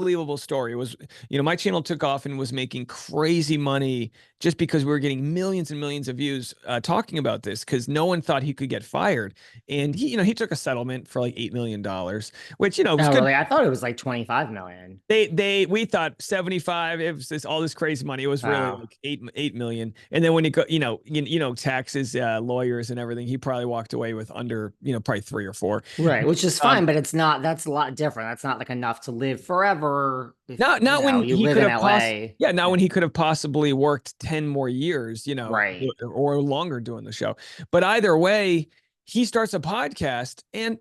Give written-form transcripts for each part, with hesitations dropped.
unbelievable story. It was, my channel took off and was making crazy money just because we were getting millions and millions of views talking about this because no one thought he could get fired. And he took a settlement for like $8 million, which, was Oh, good. really? I thought it was like 25 million. We thought 75. It was all this crazy money. It was really Wow. like 8 million. And then when you go, taxes, lawyers and everything, he probably walked away with under, probably 3 or 4. Right, which is Um, fine, but that's a lot different. That's not like enough to live forever if, not when you he live could in have LA. yeah, not Yeah. when he could have possibly worked 10 more years, Right. or longer doing the show. But either way, he starts a podcast and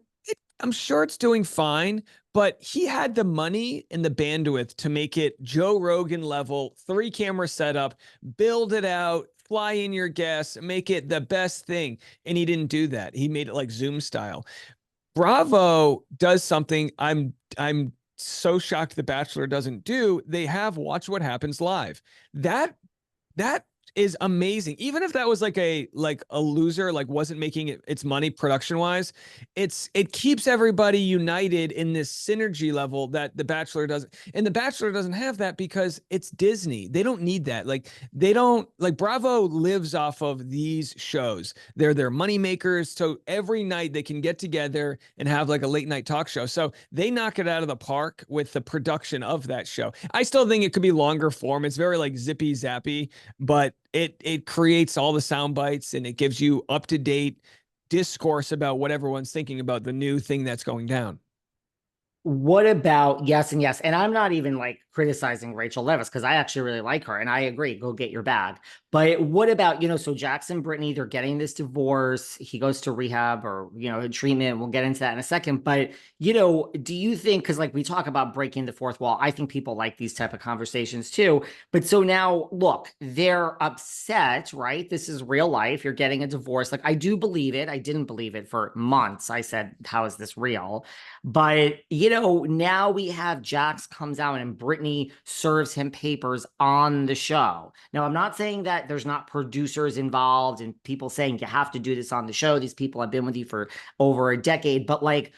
I'm sure it's doing fine, but he had the money and the bandwidth to make it Joe Rogan level, 3 camera setup, build it out, fly in your guests, make it the best thing. And he didn't do that. He made it like Zoom style. Bravo does something I'm so shocked The Bachelor doesn't do. They have Watch What Happens Live. That is amazing. Even if that was like a loser, like wasn't making its money production wise, it keeps everybody united in this synergy level that The Bachelor doesn't. And The Bachelor doesn't have that because it's Disney. They don't need that. Like they don't like Bravo lives off of these shows. They're their money makers. So every night they can get together and have like a late night talk show. So they knock it out of the park with the production of that show. I still think it could be longer form. It's very like zippy zappy, but it creates all the sound bites and it gives you up to date discourse about what everyone's thinking about the new thing that's going down. What about yes and yes? And I'm not even like criticizing Rachel Leviss because I actually really like her and I agree, go get your bag. But what about, so Jax and Brittany, they're getting this divorce. He goes to rehab or, treatment. We'll get into that in a second. But, do you think, because like we talk about breaking the fourth wall, I think people like these type of conversations too. But so now, look, they're upset, right? This is real life. You're getting a divorce. Like I do believe it. I didn't believe it for months. I said, how is this real? But, now we have Jax comes out and Brittany serves him papers on the show. Now, I'm not saying that there's not producers involved and people saying you have to do this on the show. These people have been with you for over a decade. But, like,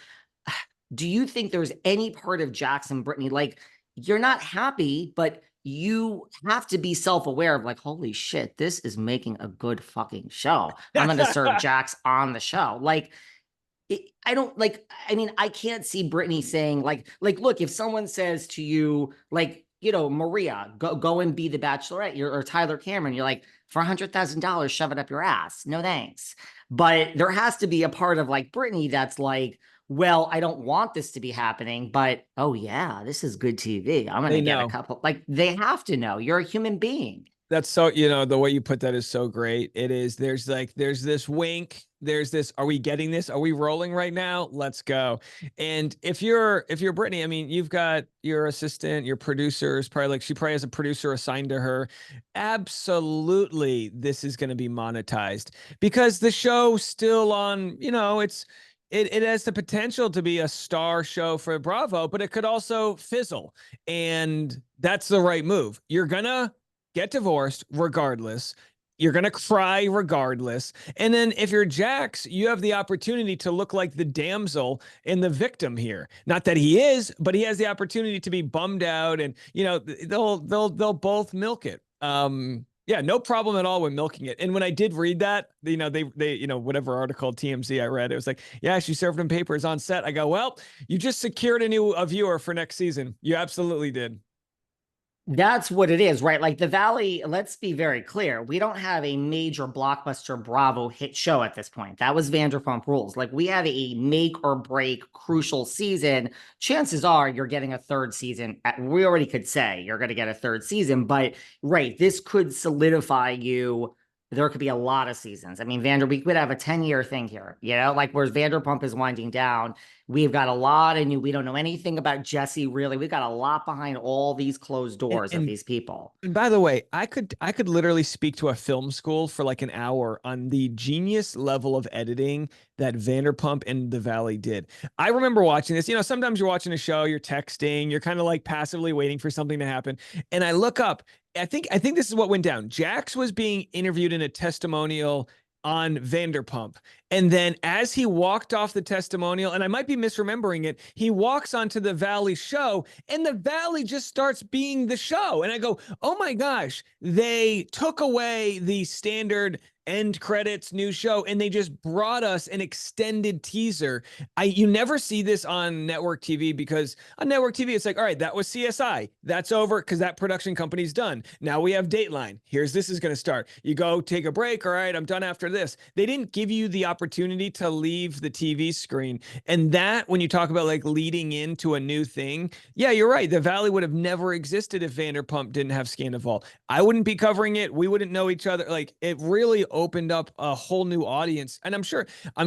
do you think there's any part of Jax and Brittany, like, you're not happy, but you have to be self-aware of like, holy shit, this is making a good fucking show. I'm going to serve Jax on the show. Like, I don't like, I mean, I can't see Brittany saying look, if someone says to you, like, Maria, go and be the Bachelorette, or Tyler Cameron, you're like, for $100,000, shove it up your ass. No thanks. But there has to be a part of like Brittany that's like, well, I don't want this to be happening, but oh yeah, this is good TV. I'm going to They get a know. couple. Like they have to know you're a human being. That's so, the way you put that is so great. It is, there's this wink, there's this, are we getting this? Are we rolling right now? Let's go. And if you're Brittany, I mean, you've got your assistant, your producers, probably like, she probably has a producer assigned to her. Absolutely. This is going to be monetized because the show still on, it has the potential to be a star show for Bravo, but it could also fizzle. And that's the right move. You're gonna get divorced regardless. You're going to cry regardless. And then if you're Jax, you have the opportunity to look like the damsel and the victim here. Not that he is, but he has the opportunity to be bummed out and, they'll both milk it. Yeah, no problem at all with milking it. And when I did read that, they whatever article TMZ I read, it was like, yeah, she served him papers on set. I go, well, you just secured a viewer for next season. You absolutely did. That's what it is, right? Like the Valley, let's be very clear. We don't have a major blockbuster Bravo hit show at this point. That was Vanderpump Rules. Like we have a make or break crucial season. Chances are you're getting a third season. We already could say you're going to get a third season, but right, this could solidify you. There could be a lot of seasons. I mean, we could have a 10-year thing here, like whereas Vanderpump is winding down. We've got a lot of we don't know anything about Jesse, really. We've got a lot behind all these closed And, doors of and these people. And by the way, I could literally speak to a film school for like an hour on the genius level of editing that Vanderpump and The Valley did. I remember watching this. Sometimes you're watching a show, you're texting, you're kind of like passively waiting for something to happen. And I look up, I think this is what went down. Jax was being interviewed in a testimonial on Vanderpump. And then as he walked off the testimonial, and I might be misremembering it, he walks onto the Valley show, and the Valley just starts being the show. And I go, oh my gosh, they took away the standard end credits new show, and they just brought us an extended teaser. You never see this on network TV, because on network TV it's like, all right, that was CSI, that's over because that production company's done. Now we have Dateline, here's this is going to start. You go take a break, all right, I'm done after this. They didn't give you the opportunity to leave the TV screen. And that, when you talk about like leading into a new thing, yeah, you're right, the Valley would have never existed if Vanderpump didn't have Scandival. I wouldn't be covering it, we wouldn't know each other. Like, it really opened up a whole new audience. And I'm sure the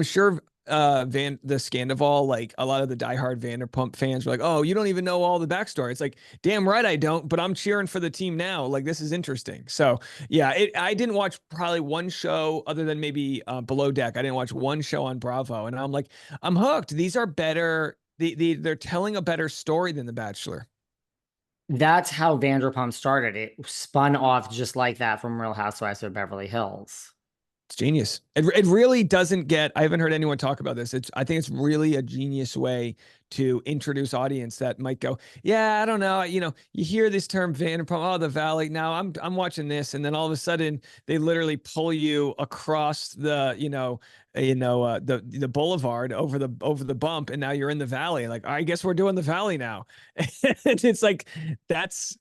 Scandival, like a lot of the diehard Vanderpump fans were like, oh, you don't even know all the backstory. It's like, damn right I don't, but I'm cheering for the team now. Like, this is interesting. So yeah, I didn't watch probably one show other than maybe Below Deck. I didn't watch one show on Bravo, and I'm like, I'm hooked. These are better. They're telling a better story than The Bachelor. That's how Vanderpump started. It spun off just like that from Real Housewives of Beverly Hills. It's genius. It really doesn't get, I haven't heard anyone talk about this. I think it's really a genius way to introduce audience that might go, yeah, I don't know. You hear this term Vanderpump, oh, the Valley. Now I'm watching this. And then all of a sudden they literally pull you across the, the boulevard over the bump. And now you're in the Valley. Like, I guess we're doing the Valley now. It's like, that's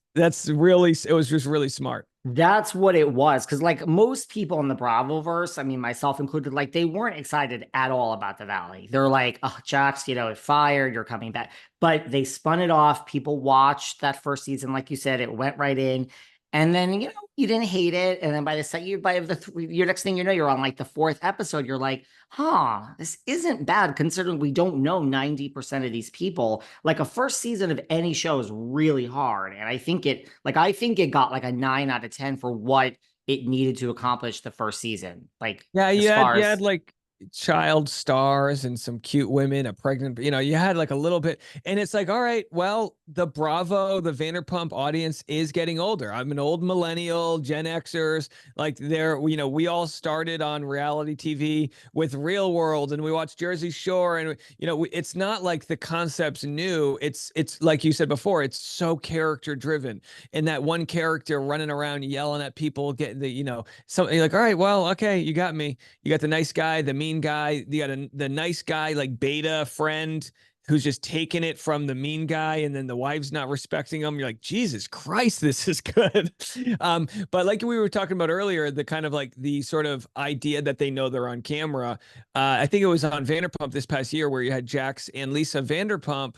really, it was just really smart. That's what it was. Because like most people in the Bravo verse, I mean, myself included, like they weren't excited at all about the Valley. They're like, oh, Jax, it fired, you're coming back. But they spun it off. People watched that first season. Like you said, it went right in. And then, you didn't hate it. And then by the second, your next thing you know, you're on like the fourth episode. You're like, this isn't bad considering we don't know 90% of these people. Like a first season of any show is really hard. And I think it got like a 9 out of 10 for what it needed to accomplish the first season. Like, yeah, as you far had as like child stars and some cute women, a pregnant, you had like a little bit, and it's like, all right, well, the Vanderpump audience is getting older. I'm an old millennial, Gen Xers, like we all started on reality TV with Real World, and we watched Jersey Shore, and it's not like the concept's new. It's like you said before, it's so character driven, and that one character running around yelling at people, getting something like, all right, well, okay, you got me. You got the nice guy, the mean guy, you got the nice guy, like beta friend who's just taking it from the mean guy, and then the wife's not respecting him. You're like, Jesus Christ, this is good. But like we were talking about earlier, the kind of like the sort of idea that they know they're on camera. I think it was on Vanderpump this past year where you had Jax and Lisa Vanderpump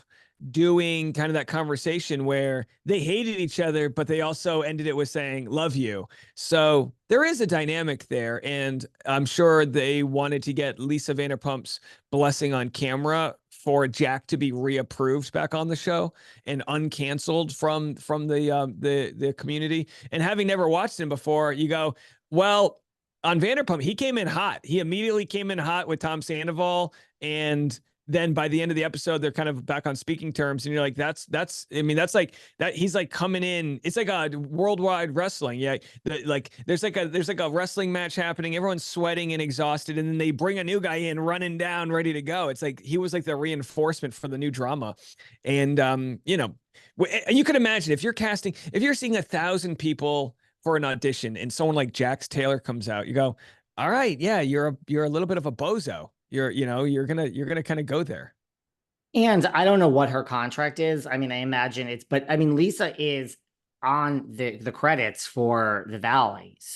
doing kind of that conversation where they hated each other, but they also ended it with saying, love you. So there is a dynamic there. And I'm sure they wanted to get Lisa Vanderpump's blessing on camera for Jack to be reapproved back on the show and uncanceled from the community. And having never watched him before, you go, well, on Vanderpump, he came in hot. He immediately came in hot with Tom Sandoval, and then by the end of the episode, they're kind of back on speaking terms. And you're like, that's like that. He's like coming in. It's like a worldwide wrestling. Yeah. There's like a wrestling match happening. Everyone's sweating and exhausted. And then they bring a new guy in running down, ready to go. It's like, he was like the reinforcement for the new drama. And, you could imagine if you're seeing 1,000 people for an audition and someone like Jax Taylor comes out, you go, all right, yeah, you're a little bit of a bozo. You're gonna kind of go there. and I don't know what her contract is. I mean, I imagine but I mean, Lisa is on the credits for the Valley. So